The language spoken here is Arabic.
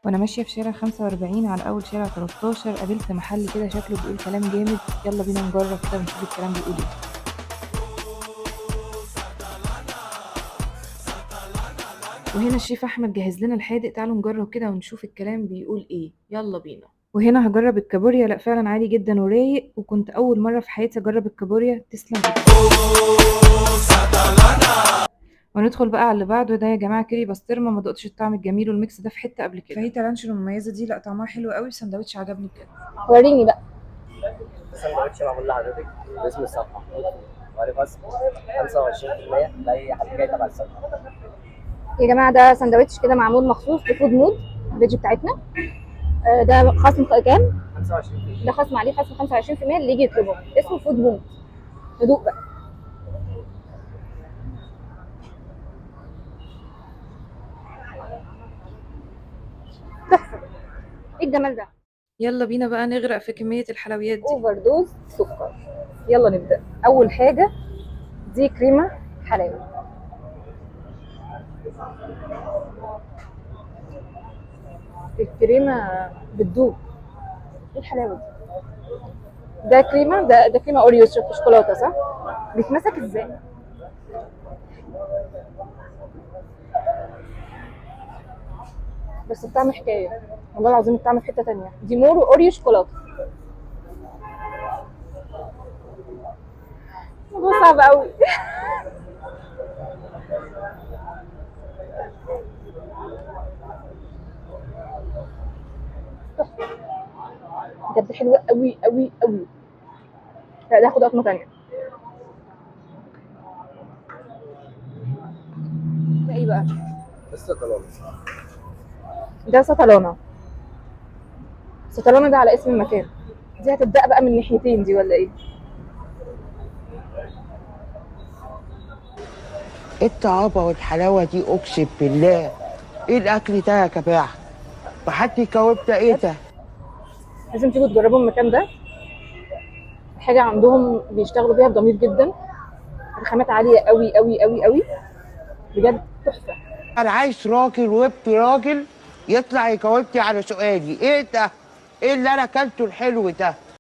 وانا ماشيه في شارع 45 على اول شارع 13 قابلت محل كده شكله بيقول كلام جامد. يلا بينا نجرب كده ونشوف الكلام بيقول ايه. وهنا الشيف احمد جهز لنا الحادق، تعالوا نجرب كده ونشوف الكلام بيقول ايه. يلا بينا. وهنا هجرب الكابوريا. لا فعلا عادي جدا ورايق، وكنت اول مره في حياتي اجرب الكابوريا. تسلم وندخل بقى على اللي بعده. ده يا جماعه كيري بسطرمه، ما دقتش الطعم الجميل والميكس ده في حته قبل كده. فاهيتا لانشون المميزه دي لا طعمها حلو قوي، سندوتش عجبني بجد. وريني بقى. سندوتش معمول لحضرتك باسم الصفحة وعليه خصم 25% لأي حد جاي تبع الصفحة. يا جماعه ده سندوتش كده معمول مخصوص لفود مود البيج بتاعتنا. ده خصم كام؟ 25%. ده خصم عليه خصم 25% اللي يجي يطلبه. اسمه فود مود. هدوء بقى. تحفه. ايه الجمال ده؟ يلا بينا بقى نغرق في كميه الحلويات دي. اوفر دوز سكر. يلا نبدا. اول حاجه دي كريمه حلاوه. الكريمه بتدوب. ايه الحلاوه دي؟ ده كريمه، ده كريمه اوريو شوكولاته صح؟ بيتمسك ازاي؟ بس الطعم حكايه. والله العظيم الطعم في حته تانية. دي مورو اوريو شوكولاته. الموضوع صعب قوي. بجد حلوه قوي قوي قوي. لا ده هاخد قطمه تانية. ده ايه بقى؟ لسه طلال. ده سطلانه. سطلانه ده على اسم المكان. دي هتبدا بقى من ناحيتين دي ولا ايه؟ ايه الطعابة والحلاوة دي اقسم بالله. ايه الاكل ده يا جماعة؟ وحد كواب ده ايه ده؟ لازم تيجوا تجربوا المكان ده. حاجه عندهم بيشتغلوا بيها بضمير جدا. الخامات عاليه قوي قوي قوي قوي. بجد تحفه. انا عايز راجل وابن راجل يطلع يجاوبني على سؤالي ايه ده؟ ايه اللي انا اكلته الحلو ده؟